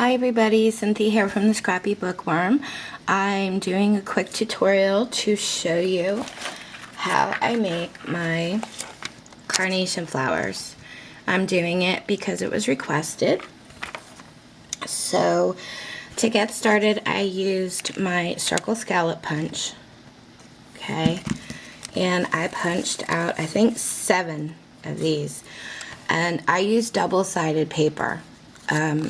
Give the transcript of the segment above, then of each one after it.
Hi everybody, Cynthia here from the Scrappy Bookworm. I'm doing a quick tutorial to show you how I make my carnation flowers. I'm doing it because it was requested. So to get started, I used my circle scallop punch. Okay, and I punched out I think 7 of these, and I used double-sided paper.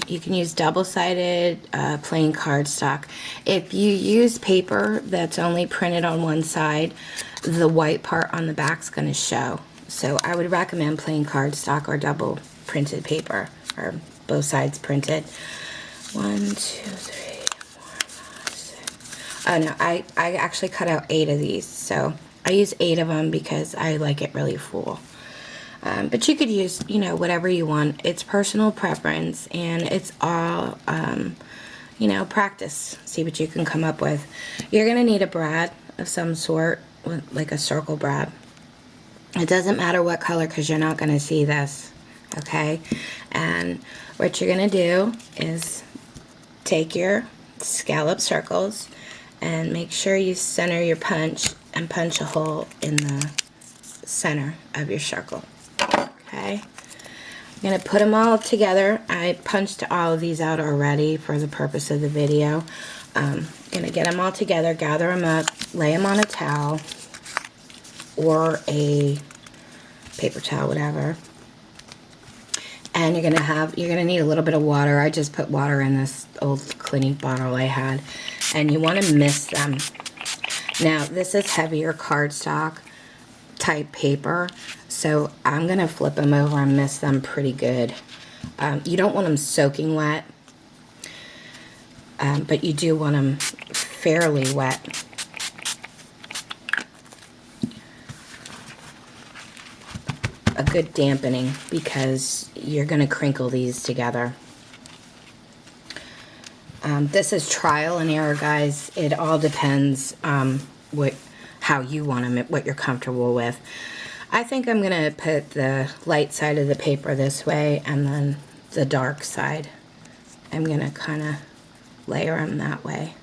You can use double-sided plain cardstock. If you use paper that's only printed on one side, the white part on the back's going to show. So I would recommend plain cardstock or double printed paper, or both sides printed. 1, 2, 3, 4, 5, 6. Oh no, I actually cut out 8 of these, so I use 8 of them because I like it really full. But you could use, you know, whatever you want. It's personal preference, and it's all, you know, practice. See what you can come up with. You're going to need a brad of some sort, like a circle brad. It doesn't matter what color because you're not going to see this, okay? And what you're going to do is take your scallop circles and make sure you center your punch and punch a hole in the center of your circle. Okay, I'm going to put them all together. I punched all of these out already for the purpose of the video. I'm going to get them all together, gather them up, lay them on a towel or a paper towel, whatever. And you're going to need a little bit of water. I just put water in this old Clinique bottle I had. And you want to mist them. Now, this is heavier cardstock type paper, so I'm gonna flip them over and mist them pretty good. You don't want them soaking wet, but you do want them fairly wet. A good dampening, because you're gonna crinkle these together. This is trial and error, guys. It all depends how you want them, what you're comfortable with. I think I'm going to put the light side of the paper this way, and then the dark side, I'm going to kind of layer them that way.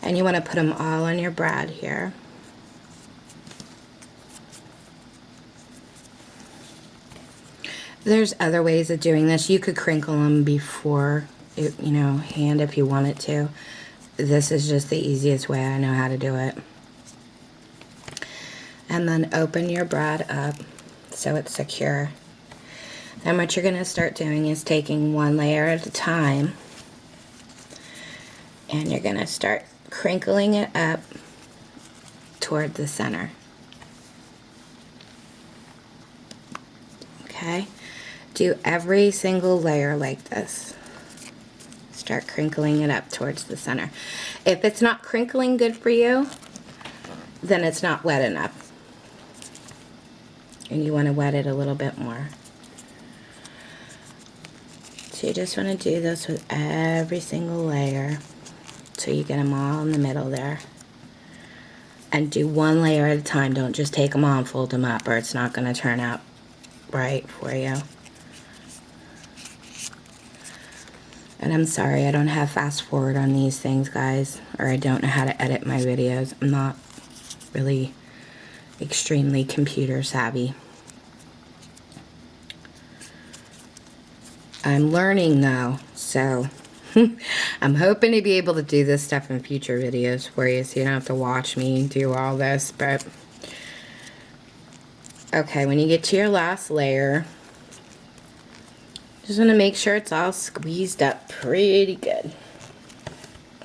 And you want to put them all on your brad here. There's other ways of doing this. You could crinkle them before, you know, hand if you wanted to. This is just the easiest way I know how to do it. And then open your brad up so it's secure. Then what you're going to start doing is taking one layer at a time, and you're going to start crinkling it up toward the center. Okay? Do every single layer like this. Start crinkling it up towards the center. If it's not crinkling good for you, then it's not wet enough. And you want to wet it a little bit more. So you just want to do this with every single layer so you get them all in the middle there. And do one layer at a time. Don't just take them all and fold them up, or it's not going to turn out right for you. And I'm sorry, I don't have fast forward on these things, guys, or I don't know how to edit my videos. I'm not really extremely computer savvy. I'm learning though, so I'm hoping to be able to do this stuff in future videos for you, so you don't have to watch me do all this. But okay, when you get to your last layer, just want to make sure it's all squeezed up pretty good.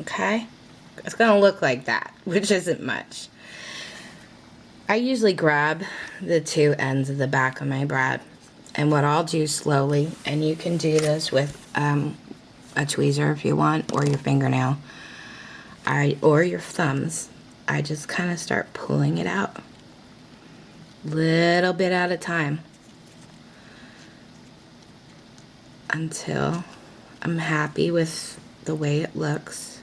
Okay, it's gonna look like that, which isn't much. I usually grab the 2 ends of the back of my brad, and what I'll do slowly, and you can do this with a tweezer if you want, or your fingernail, or your thumbs. I just kind of start pulling it out, little bit at a time, until I'm happy with the way it looks.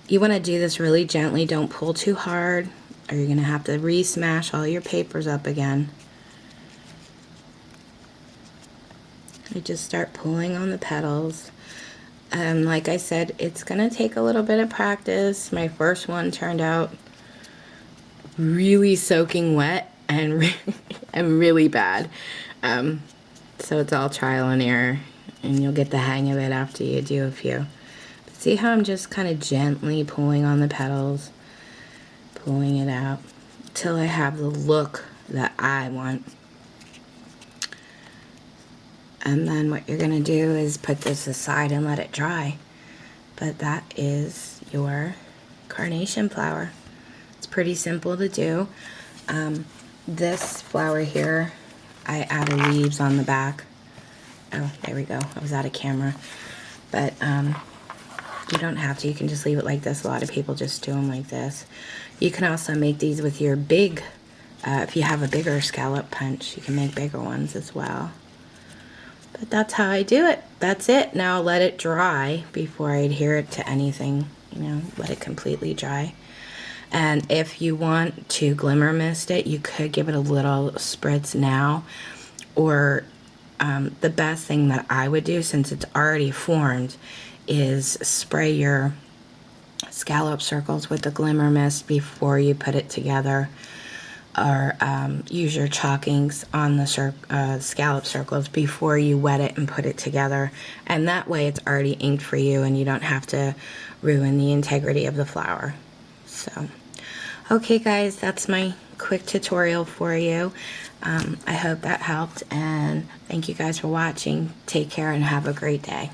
You want to do this really gently. Don't pull too hard, or you're going to have to re-smash all your papers up again. I just start pulling on the petals. Like I said, it's gonna take a little bit of practice. My first one turned out really soaking wet and and really bad. So it's all trial and error, and you'll get the hang of it after you do a few. But see how I'm just kind of gently pulling on the petals, pulling it out till I have the look that I want. And then what you're gonna do is put this aside and let it dry. But that is your carnation flower. It's pretty simple to do. This flower here, I added leaves on the back. Oh, there we go. I was out of camera. But you don't have to. You can just leave it like this. A lot of people just do them like this. You can also make these with your big, if you have a bigger scallop punch, you can make bigger ones as well. But that's how I do it. That's it. Now let it dry before I adhere it to anything. You know, let it completely dry. And if you want to glimmer mist it, you could give it a little spritz now. Or the best thing that I would do, since it's already formed, is spray your scallop circles with the glimmer mist before you put it together. Or use your chalkings on the scallop circles before you wet it and put it together. And that way it's already inked for you and you don't have to ruin the integrity of the flower. So, okay guys, that's my quick tutorial for you. I hope that helped, and thank you guys for watching. Take care and have a great day.